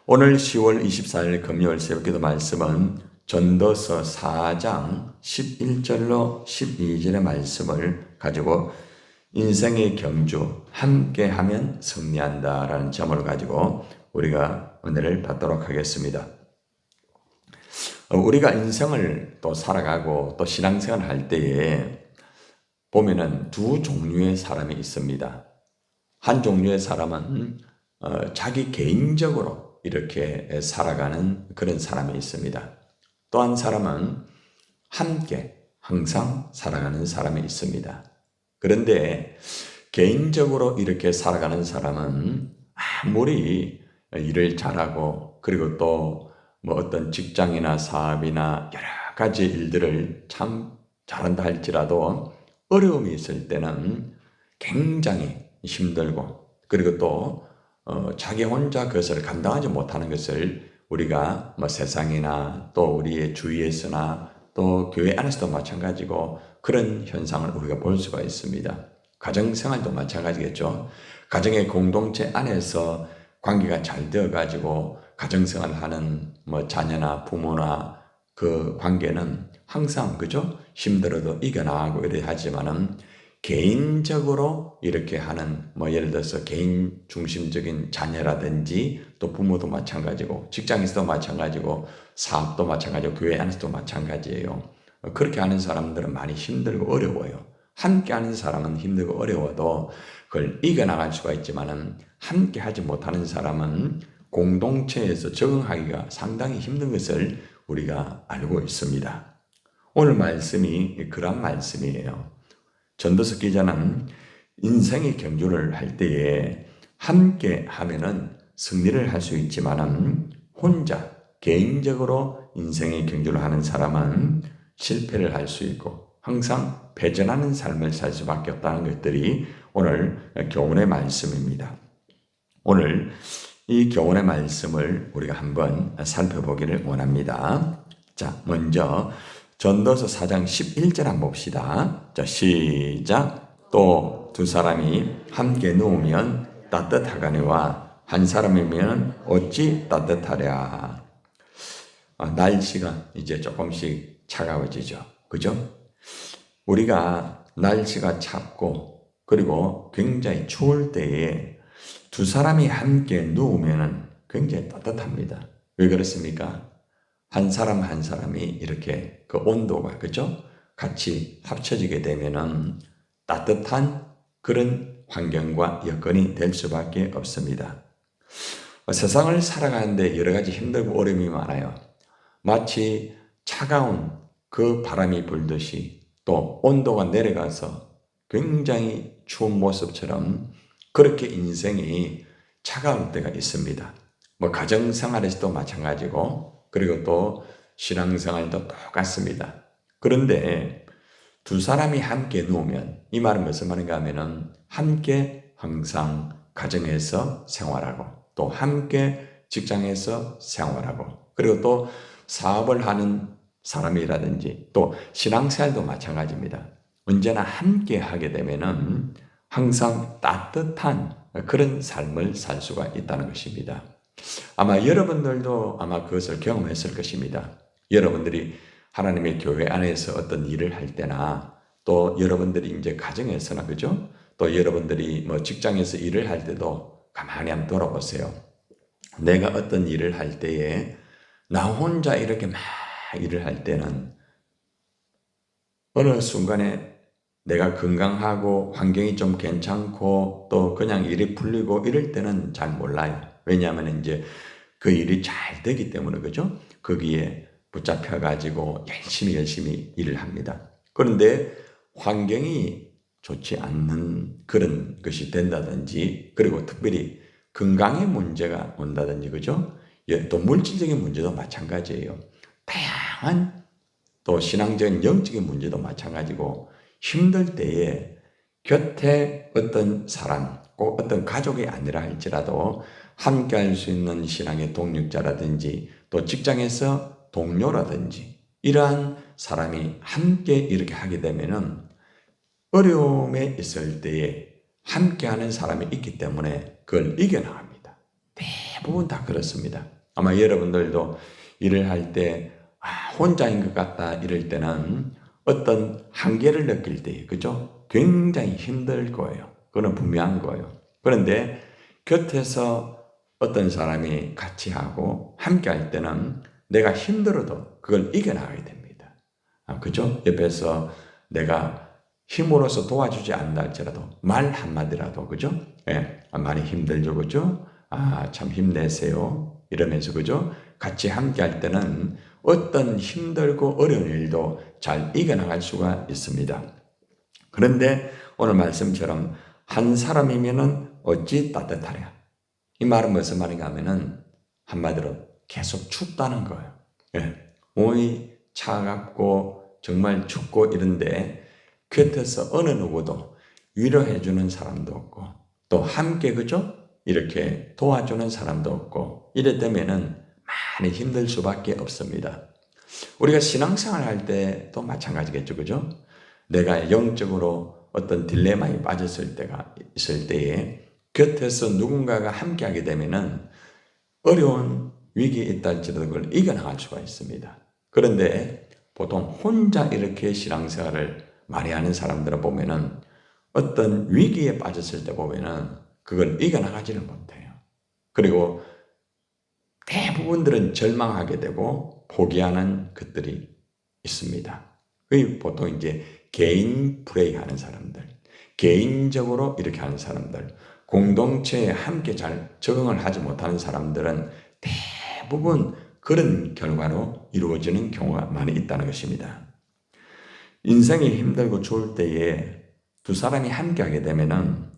오늘 10월 24일 금요일 새벽기도 말씀은 전도서 4장 11절로 12절의 말씀을 가지고 인생의 경주 함께하면 승리한다 라는 점을 가지고 우리가 은혜를 받도록 하겠습니다. 우리가 인생을 또 살아가고 또 신앙생활을 할 때에 보면은 두 종류의 사람이 있습니다. 한 종류의 사람은 자기 개인적으로 이렇게 살아가는 그런 사람이 있습니다. 또 한 사람은 함께 항상 살아가는 사람이 있습니다. 그런데 개인적으로 이렇게 살아가는 사람은 아무리 일을 잘하고 그리고 또 뭐 어떤 직장이나 사업이나 여러 가지 일들을 참 잘한다 할지라도 어려움이 있을 때는 굉장히 힘들고 그리고 또 자기 혼자 그것을 감당하지 못하는 것을 우리가 뭐 세상이나 또 우리의 주위에서나 또 교회 안에서도 마찬가지고 그런 현상을 우리가 볼 수가 있습니다. 가정생활도 마찬가지겠죠. 가정의 공동체 안에서 관계가 잘 되어가지고 가정생활을 하는 뭐 자녀나 부모나 그 관계는 항상 그죠? 힘들어도 이겨나가고 이래 하지만은 개인적으로 이렇게 하는 뭐 예를 들어서 개인 중심적인 자녀라든지 또 부모도 마찬가지고 직장에서도 마찬가지고 사업도 마찬가지고 교회 안에서도 마찬가지예요. 그렇게 하는 사람들은 많이 힘들고 어려워요. 함께 하는 사람은 힘들고 어려워도 그걸 이겨나갈 수가 있지만은 함께 하지 못하는 사람은 공동체에서 적응하기가 상당히 힘든 것을 우리가 알고 있습니다. 오늘 말씀이 그런 말씀이에요. 전도서 기자는 인생의 경주를 할 때에 함께 하면은 승리를 할 수 있지만은 혼자 개인적으로 인생의 경주를 하는 사람은 실패를 할 수 있고 항상 패전하는 삶을 살 수밖에 없다는 것들이 오늘 교훈의 말씀입니다. 오늘 이 교훈의 말씀을 우리가 한번 살펴보기를 원합니다. 자, 먼저 전도서 4장 11절 한번 봅시다. 자, 시작. 또 두 사람이 함께 누우면 따뜻하거니와 한 사람이면 어찌 따뜻하랴. 날씨가 이제 조금씩 차가워지죠. 그죠? 우리가 날씨가 춥고 그리고 굉장히 추울 때에 두 사람이 함께 누우면 굉장히 따뜻합니다. 왜 그렇습니까? 한 사람 한 사람이 이렇게 그 온도가 그죠? 같이 합쳐지게 되면은 따뜻한 그런 환경과 여건이 될 수밖에 없습니다. 세상을 살아가는데 여러 가지 힘들고 어려움이 많아요. 마치 차가운 그 바람이 불듯이 또 온도가 내려가서 굉장히 추운 모습처럼 그렇게 인생이 차가울 때가 있습니다. 뭐 가정생활에서도 마찬가지고 그리고 또 신앙생활도 똑같습니다. 그런데 두 사람이 함께 누우면 이 말은 무슨 말인가 하면은 함께 항상 가정에서 생활하고 또 함께 직장에서 생활하고 그리고 또 사업을 하는 사람이라든지 또 신앙생활도 마찬가지입니다. 언제나 함께 하게 되면은 항상 따뜻한 그런 삶을 살 수가 있다는 것입니다. 아마 여러분들도 아마 그것을 경험했을 것입니다. 여러분들이 하나님의 교회 안에서 어떤 일을 할 때나 또 여러분들이 이제 가정에서나 그죠? 또 여러분들이 뭐 직장에서 일을 할 때도 가만히 한번 돌아보세요. 내가 어떤 일을 할 때에 나 혼자 이렇게 막 일을 할 때는 어느 순간에 내가 건강하고 환경이 좀 괜찮고 또 그냥 일이 풀리고 이럴 때는 잘 몰라요. 왜냐하면 이제 그 일이 잘 되기 때문에 그죠? 거기에 붙잡혀 가지고 열심히 일을 합니다. 그런데 환경이 좋지 않는 그런 것이 된다든지 그리고 특별히 건강의 문제가 온다든지 그죠? 또 물질적인 문제도 마찬가지예요. 다양한 또 신앙적인 영적인 문제도 마찬가지고 힘들 때에 곁에 어떤 사람, 꼭 어떤 가족이 아니라 할지라도 함께 할 수 있는 신앙의 동력자라든지 또 직장에서 동료라든지 이러한 사람이 함께 이렇게 하게 되면은 어려움에 있을 때에 함께하는 사람이 있기 때문에 그걸 이겨나갑니다. 대부분 다 그렇습니다. 아마 여러분들도 일을 할 때 혼자인 것 같다 이럴 때는 어떤 한계를 느낄 때, 그죠? 굉장히 힘들 거예요. 그건 분명한 거예요. 그런데 곁에서 어떤 사람이 같이 하고 함께 할 때는 내가 힘들어도 그걸 이겨나가게 됩니다. 그죠? 옆에서 내가 힘으로서 도와주지 않는다 할지라도 말 한마디라도, 그죠? 예, 많이 힘들죠, 그죠? 참 힘내세요. 이러면서, 그죠? 같이 함께 할 때는 어떤 힘들고 어려운 일도 잘 이겨나갈 수가 있습니다. 그런데 오늘 말씀처럼 한 사람이면은 어찌 따뜻하랴. 이 말은 무슨 말인가 하면은 한마디로 계속 춥다는 거예요. 예. 몸이 차갑고 정말 춥고 이런데 곁에서 어느 누구도 위로해주는 사람도 없고 또 함께, 그죠? 이렇게 도와주는 사람도 없고 이래 되면은 많이 힘들 수밖에 없습니다. 우리가 신앙생활 할 때도 마찬가지겠죠, 그죠? 내가 영적으로 어떤 딜레마에 빠졌을 때가 있을 때에 곁에서 누군가가 함께하게 되면은 어려운 위기에 있다 할지라도 그걸 이겨나갈 수가 있습니다. 그런데 보통 혼자 이렇게 신앙생활을 많이 하는 사람들을 보면은 어떤 위기에 빠졌을 때 보면은 그걸 이겨나가지는 못해요. 그리고 대부분들은 절망하게 되고 포기하는 것들이 있습니다. 그 보통 이제 개인 플레이 하는 사람들, 개인적으로 이렇게 하는 사람들, 공동체에 함께 잘 적응을 하지 못하는 사람들은 대부분 그런 결과로 이루어지는 경우가 많이 있다는 것입니다. 인생이 힘들고 좋을 때에 두 사람이 함께 하게 되면은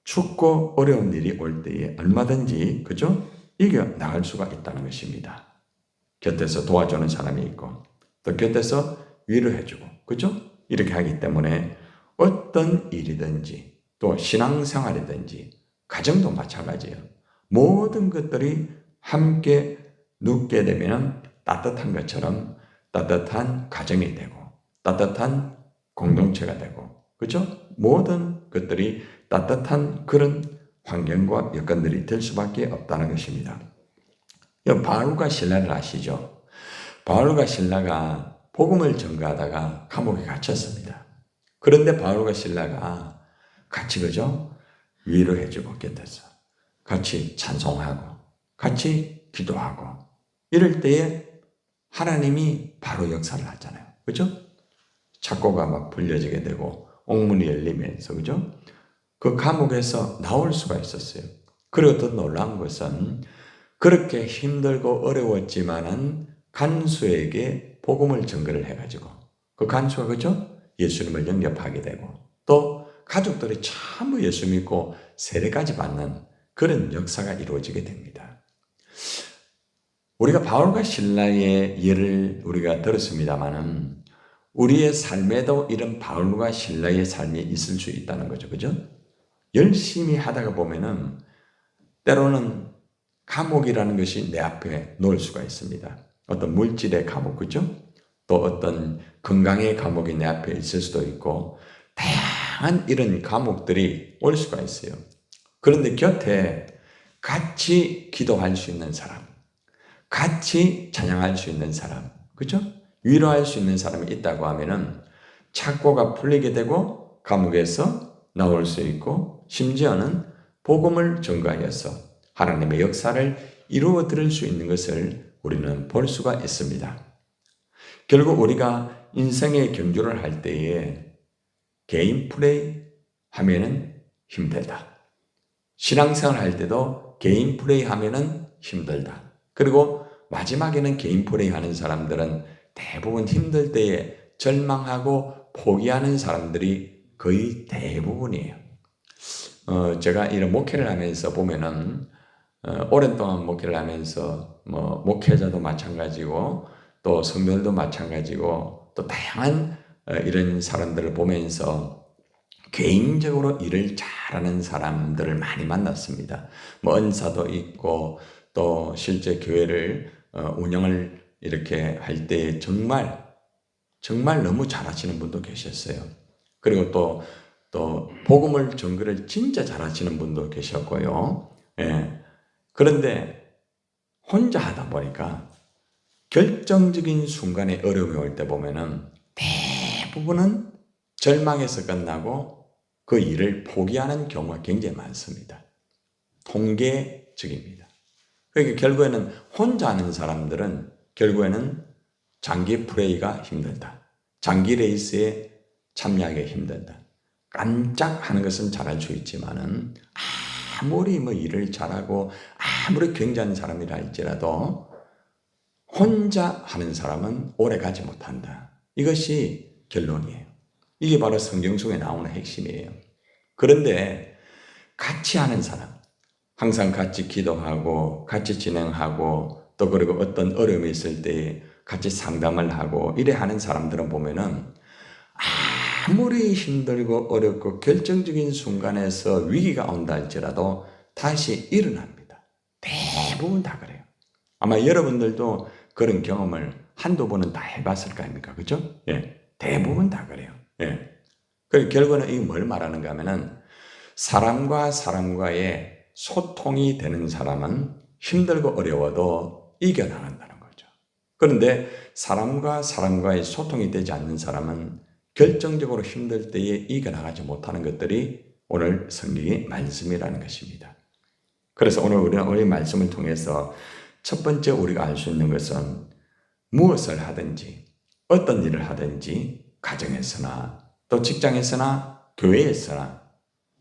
춥고 어려운 일이 올 때에 얼마든지, 그죠? 이겨나갈 수가 있다는 것입니다. 곁에서 도와주는 사람이 있고 또 곁에서 위로해주고, 그죠? 이렇게 하기 때문에 어떤 일이든지 또 신앙생활이든지 가정도 마찬가지예요. 모든 것들이 함께 눕게 되면 따뜻한 것처럼 따뜻한 가정이 되고 따뜻한 공동체가 되고, 그죠? 모든 것들이 따뜻한 그런 환경과 여건들이 될 수밖에 없다는 것입니다. 바울과 실라를 아시죠? 바울과 실라가 복음을 전가하다가 감옥에 갇혔습니다. 그런데 바울과 실라가 같이, 그죠? 위로해주고 곁에서 같이 찬송하고 같이 기도하고 이럴 때에 하나님이 바로 역사를 하잖아요. 그죠? 창고가 막 불려지게 되고 옥문이 열리면서, 그죠? 그 감옥에서 나올 수가 있었어요. 그리고 더 놀라운 것은 그렇게 힘들고 어려웠지만은 간수에게 복음을 전거를 해가지고 그 간수가, 그죠? 예수님을 영접하게 되고 또 가족들이 전부 예수 믿고 세례까지 받는 그런 역사가 이루어지게 됩니다. 우리가 바울과 실라의 예를 우리가 들었습니다만은 우리의 삶에도 이런 바울과 실라의 삶이 있을 수 있다는 거죠. 그죠? 열심히 하다가 보면은 때로는 감옥이라는 것이 내 앞에 놓을 수가 있습니다. 어떤 물질의 감옥, 그죠? 또 어떤 건강의 감옥이 내 앞에 있을 수도 있고 다양한 이런 감옥들이 올 수가 있어요. 그런데 곁에 같이 기도할 수 있는 사람, 같이 찬양할 수 있는 사람, 그죠? 위로할 수 있는 사람이 있다고 하면은 착고가 풀리게 되고 감옥에서 나올 수 있고 심지어는 복음을 전가하여서 하나님의 역사를 이루어 드릴 수 있는 것을 우리는 볼 수가 있습니다. 결국 우리가 인생의 경주를 할 때에 개인 플레이 하면은 힘들다. 신앙생활 할 때도 개인 플레이 하면은 힘들다. 그리고 마지막에는 개인 플레이 하는 사람들은 대부분 힘들 때에 절망하고 포기하는 사람들이 거의 대부분이에요. 제가 이런 목회를 하면서 보면은 오랜 동안 목회를 하면서 목회자도 마찬가지고 또 성도들도 마찬가지고 또 다양한 이런 사람들을 보면서 개인적으로 일을 잘하는 사람들을 많이 만났습니다. 은사도 있고 또 실제 교회를 운영을 이렇게 할 때 정말 너무 잘하시는 분도 계셨어요. 그리고 또 복음을 전거를 진짜 잘하시는 분도 계셨고요. 예. 그런데 혼자 하다 보니까 결정적인 순간에 어려움이 올 때 보면은 대부분은 절망에서 끝나고 그 일을 포기하는 경우가 굉장히 많습니다. 통계적입니다. 그러니까 결국에는 혼자 하는 사람들은 결국에는 장기 플레이가 힘들다. 장기 레이스에 참여하기 힘들다. 깜짝 하는 것은 잘할 수 있지만은 아무리 일을 잘하고 아무리 굉장한 사람이라 할지라도 혼자 하는 사람은 오래 가지 못한다. 이것이 결론이에요. 이게 바로 성경 속에 나오는 핵심이에요. 그런데 같이 하는 사람, 항상 같이 기도하고 같이 진행하고 또 그리고 어떤 어려움이 있을 때 같이 상담을 하고 이래 하는 사람들은 보면은 아무리 힘들고 어렵고 결정적인 순간에서 위기가 온다 할지라도 다시 일어납니다. 대부분 다 그래요. 아마 여러분들도 그런 경험을 한두 번은 다 해봤을 거 아닙니까? 그죠? 예. 대부분 다 그래요. 예. 그리고 결국은 이게 뭘 말하는가 하면은 사람과 사람과의 소통이 되는 사람은 힘들고 어려워도 이겨나간다는 거죠. 그런데 사람과 사람과의 소통이 되지 않는 사람은 결정적으로 힘들 때에 이겨나가지 못하는 것들이 오늘 성경의 말씀이라는 것입니다. 그래서 오늘 우리는 이 말씀을 통해서 첫 번째 우리가 알 수 있는 것은 무엇을 하든지 어떤 일을 하든지 가정에서나 또 직장에서나 교회에서나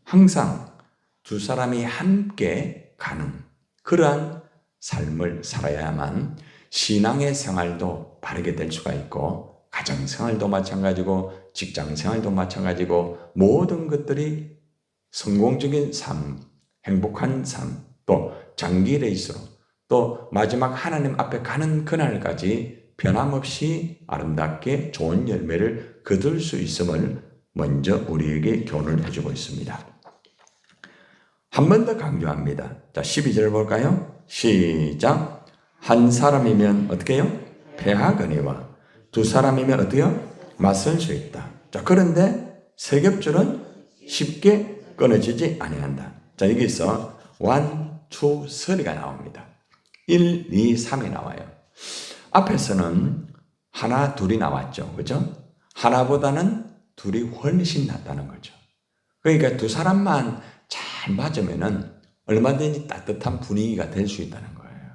항상 두 사람이 함께 가는 그러한 삶을 살아야만 신앙의 생활도 바르게 될 수가 있고 가정생활도 마찬가지고 직장생활도 마찬가지고 모든 것들이 성공적인 삶, 행복한 삶, 또 장기 레이스로 또 마지막 하나님 앞에 가는 그날까지 변함없이 아름답게 좋은 열매를 거둘 수 있음을 먼저 우리에게 교훈을 해주고 있습니다. 한 번 더 강조합니다. 자, 12절 볼까요? 시작. 한 사람이면 어떻게 해요? 패하거니와 두 사람이면 어때요? 맞설 수 있다. 자, 그런데 세 겹줄은 쉽게 끊어지지 아니한다. 자, 여기서 1, 2, 3가 나옵니다. 1, 2, 3이 나와요. 앞에서는 하나, 둘이 나왔죠. 그죠? 하나보다는 둘이 훨씬 낫다는 거죠. 그러니까 두 사람만 잘 맞으면은 얼마든지 따뜻한 분위기가 될 수 있다는 거예요.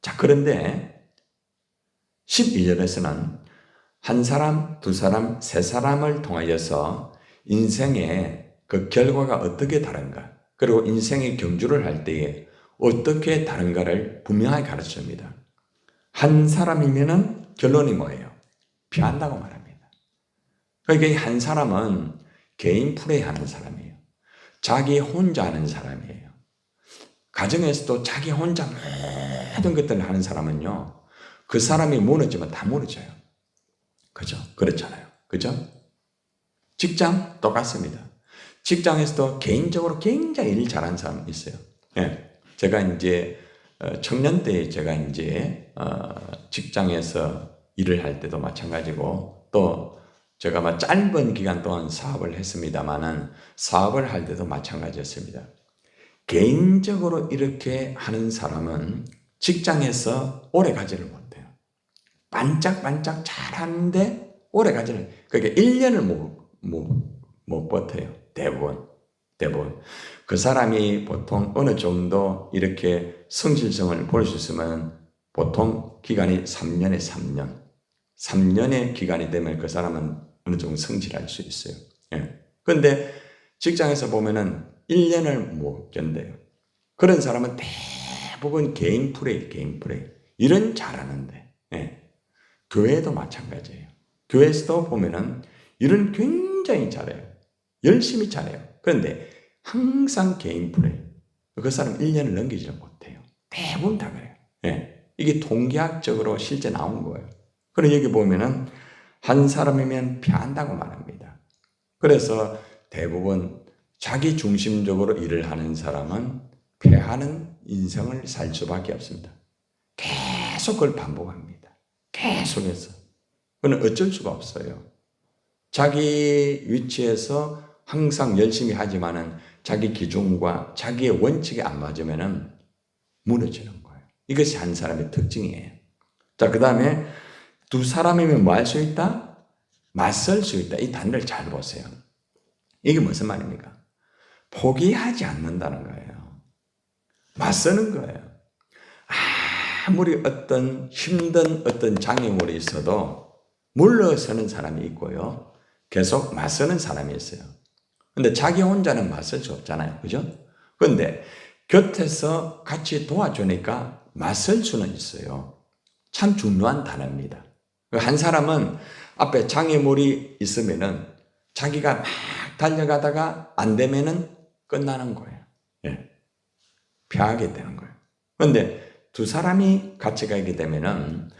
자, 그런데 12절에서는 한 사람, 두 사람, 세 사람을 통하여서 인생의 그 결과가 어떻게 다른가, 그리고 인생의 경주를 할 때에 어떻게 다른가를 분명하게 가르칩니다. 한 사람이면은 결론이 뭐예요? 피한다고 말합니다. 그러니까 한 사람은 개인 플레이하는 사람이에요. 자기 혼자 하는 사람이에요. 가정에서도 자기 혼자 모든 것들을 하는 사람은요, 그 사람이 무너지면 다 무너져요. 그죠? 그렇잖아요. 그죠? 직장 똑같습니다. 직장에서도 개인적으로 굉장히 일 잘하는 사람 있어요. 예. 제가 이제 청년 때 제가 이제 직장에서 일을 할 때도 마찬가지고 또 제가 짧은 기간 동안 사업을 했습니다만은 사업을 할 때도 마찬가지였습니다. 개인적으로 이렇게 하는 사람은 직장에서 오래 가지를 못해요. 반짝반짝 잘하는데 오래 가지를, 그러니까 1년을 못 버텨요. 대부분. 그 사람이 보통 어느 정도 이렇게 성실성을 볼 수 있으면 보통 기간이 3년에 3년. 3년의 기간이 되면 그 사람은 어느 정도 성실할 수 있어요. 예. 그런데 직장에서 보면은 1년을 못 견뎌요. 그런 사람은 대부분 개인 플레이. 일은 잘하는데, 예. 교회도 마찬가지예요. 교회에서도 보면은 일은 굉장히 잘해요. 열심히 잘해요. 그런데 항상 개인 플레이. 그 사람 1년을 넘기지 못해요. 대부분 다 그래요. 예. 이게 통계학적으로 실제 나온 거예요. 그리고 여기 보면은 한 사람이면 피한다고 말합니다. 그래서 대부분 자기 중심적으로 일을 하는 사람은 패하는 인생을 살 수밖에 없습니다. 계속 그걸 반복합니다. 계속해서. 그건 어쩔 수가 없어요. 자기 위치에서 항상 열심히 하지만은 자기 기준과 자기의 원칙에 안 맞으면은 무너지는 거예요. 이것이 한 사람의 특징이에요. 자, 그 다음에 두 사람이면 뭐 할 수 있다? 맞설 수 있다. 이 단어를 잘 보세요. 이게 무슨 말입니까? 포기하지 않는다는 거예요. 맞서는 거예요. 아무리 어떤 힘든 어떤 장애물이 있어도 물러서는 사람이 있고요. 계속 맞서는 사람이 있어요. 근데 자기 혼자는 맞설 수 없잖아요. 그죠? 그런데 곁에서 같이 도와주니까 맞설 수는 있어요. 참 중요한 단어입니다. 한 사람은 앞에 장애물이 있으면은 자기가 막 달려가다가 안 되면은 끝나는 거예요. 예. 피하게 되는 거예요. 그런데 두 사람이 같이 가게 되면은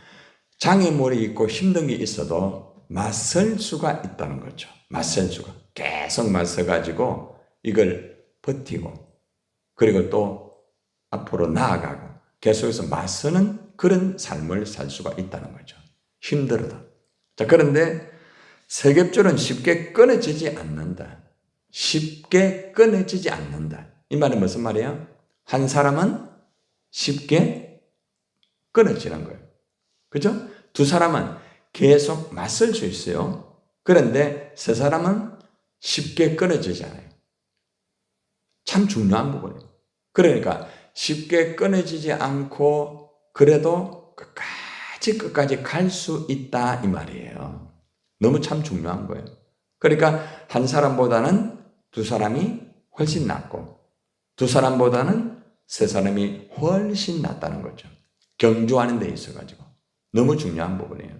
장애물이 있고 힘든 게 있어도 맞설 수가 있다는 거죠. 맞설 수가. 계속 맞서가지고 이걸 버티고 그리고 또 앞으로 나아가고 계속해서 맞서는 그런 삶을 살 수가 있다는 거죠. 힘들어도. 자, 그런데 세겹줄은 쉽게 끊어지지 않는다. 쉽게 끊어지지 않는다. 이 말은 무슨 말이에요? 한 사람은 쉽게 끊어지는 거예요. 그죠? 두 사람은 계속 맞설 수 있어요. 그런데 세 사람은 쉽게 끊어지지 않아요. 참 중요한 부분이에요. 그러니까 쉽게 끊어지지 않고 그래도 끝까지 갈 수 있다 이 말이에요. 너무 참 중요한 거예요. 그러니까 한 사람보다는 두 사람이 훨씬 낫고 두 사람보다는 세 사람이 훨씬 낫다는 거죠. 경주하는 데 있어가지고 너무 중요한 부분이에요.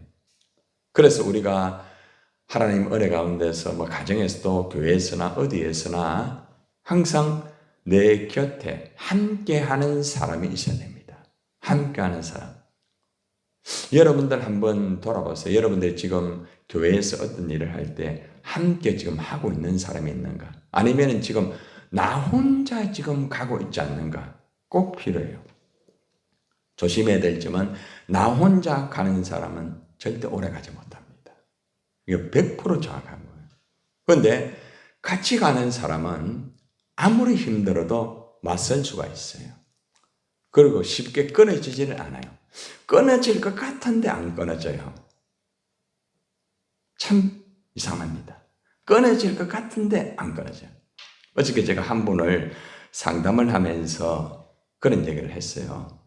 그래서 우리가 하나님 은혜 가운데서 뭐 가정에서도 교회에서나 어디에서나 항상 내 곁에 함께하는 사람이 있어야 됩니다. 함께하는 사람. 여러분들 한번 돌아보세요. 여러분들 지금 교회에서 어떤 일을 할 때 함께 지금 하고 있는 사람이 있는가? 아니면 지금 나 혼자 지금 가고 있지 않는가? 꼭 필요해요. 조심해야 될 점은 나 혼자 가는 사람은 절대 오래 가지 못합니다. 이게 100% 정확한 거예요. 그런데 같이 가는 사람은 아무리 힘들어도 맞설 수가 있어요. 그리고 쉽게 끊어지지를 않아요. 끊어질 것 같은데 안 끊어져요. 참 이상합니다. 끊어질 것 같은데 안 끊어져요. 어저께 제가 한 분을 상담을 하면서 그런 얘기를 했어요.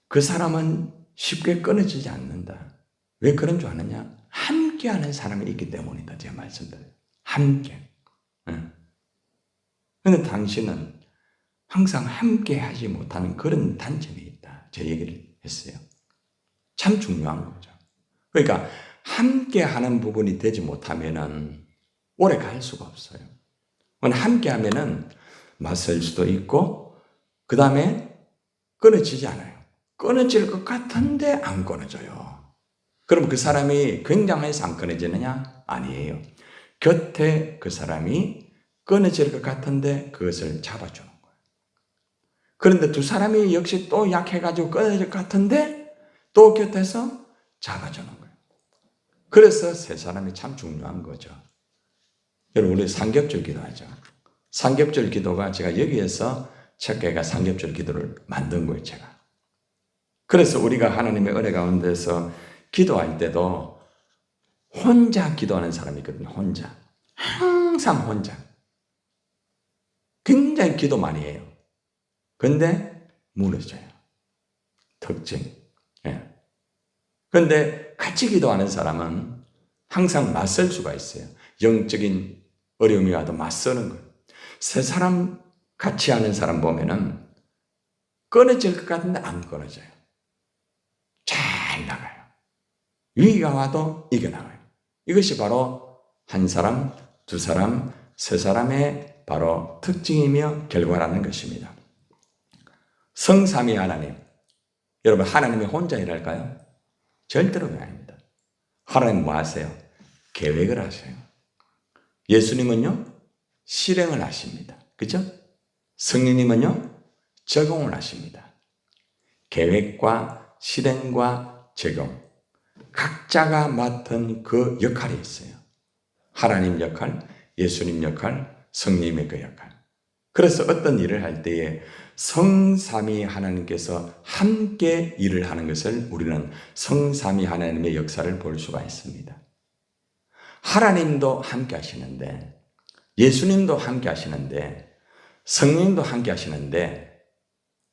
그 사람은 쉽게 끊어지지 않는다. 왜 그런 줄 아느냐? 함께하는 사람이 있기 때문이다. 제가 말씀드려요. 함께. 그런데 당신은 항상 함께 하지 못하는 그런 단점이 있다. 제 얘기를 했어요. 참 중요한 거죠. 그러니까 함께 하는 부분이 되지 못하면은 오래 갈 수가 없어요. 함께 하면은 맞설 수도 있고, 그 다음에 끊어지지 않아요. 끊어질 것 같은데 안 끊어져요. 그럼 그 사람이 굉장해서 안 끊어지느냐? 아니에요. 곁에 그 사람이 끊어질 것 같은데 그것을 잡아주는 거예요. 그런데 두 사람이 역시 또 약해가지고 끊어질 것 같은데 또 곁에서 잡아주는 거예요. 그래서 세 사람이 참 중요한 거죠. 여러분, 우리 삼겹줄 기도하죠. 삼겹줄 기도가 제가 여기에서 첫개가 삼겹줄 기도를 만든 거예요, 제가. 그래서 우리가 하나님의 은혜 가운데서 기도할 때도 혼자 기도하는 사람이 있거든요, 혼자. 항상 혼자. 굉장히 기도 많이 해요. 근데 무너져요. 특징. 예. 그런데 같이 기도하는 사람은 항상 맞설 수가 있어요. 영적인 어려움이 와도 맞서는 거예요. 세 사람 같이 하는 사람 보면은 끊어질 것 같은데 안 끊어져요. 잘 나가요. 위기가 와도 이겨나가요. 이것이 바로 한 사람, 두 사람, 세 사람의 바로 특징이며 결과라는 것입니다. 성삼위 하나님. 여러분, 하나님이 혼자 일할까요? 절대로 아닙니다. 하나님 뭐 하세요? 계획을 하세요. 예수님은요, 실행을 하십니다. 그죠? 성령님은요, 적용을 하십니다. 계획과 실행과 적용. 각자가 맡은 그 역할이 있어요. 하나님 역할, 예수님 역할, 성령님의 그 역할. 그래서 어떤 일을 할 때에 성삼위 하나님께서 함께 일을 하는 것을 우리는 성삼위 하나님의 역사를 볼 수가 있습니다. 하나님도 함께 하시는데, 예수님도 함께 하시는데, 성령도 함께 하시는데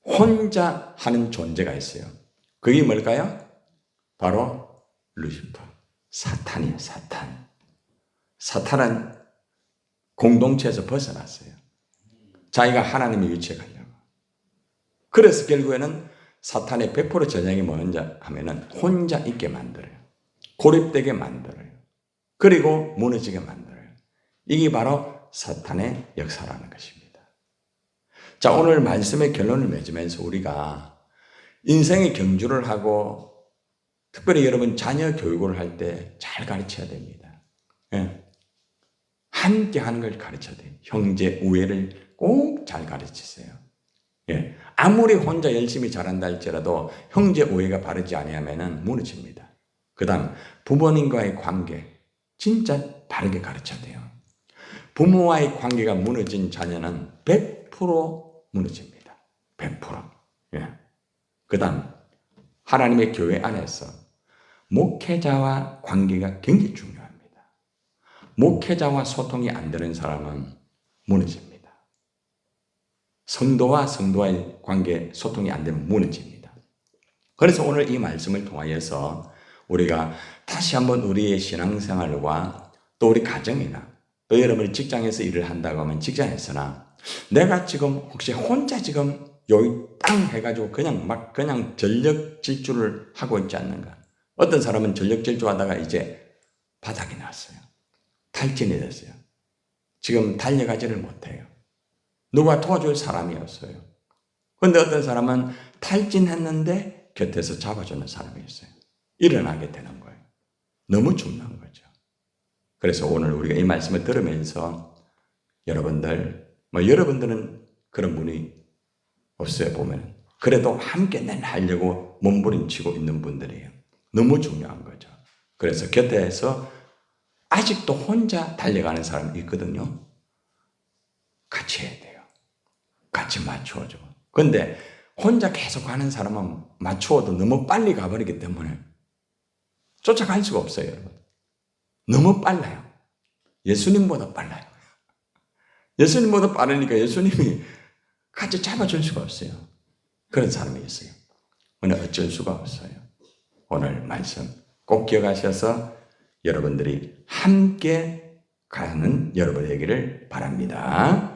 혼자 하는 존재가 있어요. 그게 뭘까요? 바로 루시퍼, 사탄이에요. 사탄. 사탄은 공동체에서 벗어났어요. 자기가 하나님의 위치에 가려고. 그래서 결국에는 사탄의 100% 전형이 뭐냐 하면은 혼자 있게 만들어요. 고립되게 만들어요. 그리고 무너지게 만들어요. 이게 바로 사탄의 역사라는 것입니다. 자, 오늘 말씀의 결론을 맺으면서 우리가 인생의 경주를 하고 특별히 여러분 자녀 교육을 할 때 잘 가르쳐야 됩니다. 예. 함께 하는 걸 가르쳐야 돼요. 형제 우애를 꼭 잘 가르치세요. 예. 아무리 혼자 열심히 잘한다 할지라도 형제 우애가 바르지 아니하면 무너집니다. 그 다음 부모님과의 관계 진짜 바르게 가르쳐야 돼요. 부모와의 관계가 무너진 자녀는 100% 무너집니다. 100%. 예. 그 다음 하나님의 교회 안에서 목회자와 관계가 굉장히 중요합니다. 목회자와 소통이 안 되는 사람은 무너집니다. 성도와의 관계 소통이 안 되면 무너집니다. 그래서 오늘 이 말씀을 통하여서 우리가 다시 한번 우리의 신앙생활과 또 우리 가정이나 또 여러분이 직장에서 일을 한다고 하면 직장에서나 내가 지금 혹시 혼자 지금 여기 땅 해가지고 그냥 전력 질주를 하고 있지 않는가? 어떤 사람은 전력 질주하다가 이제 바닥이 났어요. 탈진이 됐어요. 지금 달려가지를 못해요. 누가 도와줄 사람이 없어요. 그런데 어떤 사람은 탈진했는데 곁에서 잡아주는 사람이 있어요. 일어나게 되는 거예요. 너무 중요한 거죠. 그래서 오늘 우리가 이 말씀을 들으면서 여러분들은 그런 분이 없어요. 보면 그래도 함께 낸 하려고 몸부림치고 있는 분들이에요. 너무 중요한 거죠. 그래서 곁에서 아직도 혼자 달려가는 사람이 있거든요. 같이 해야 돼요. 같이 맞추어줘. 그런데 혼자 계속 가는 사람은 맞추어도 너무 빨리 가버리기 때문에 쫓아갈 수가 없어요, 여러분. 너무 빨라요. 예수님보다 빨라요. 예수님보다 빠르니까 예수님이 같이 잡아줄 수가 없어요. 그런 사람이 있어요. 오늘 어쩔 수가 없어요. 오늘 말씀 꼭 기억하셔서 여러분들이 함께 가는 여러분 되기를 바랍니다.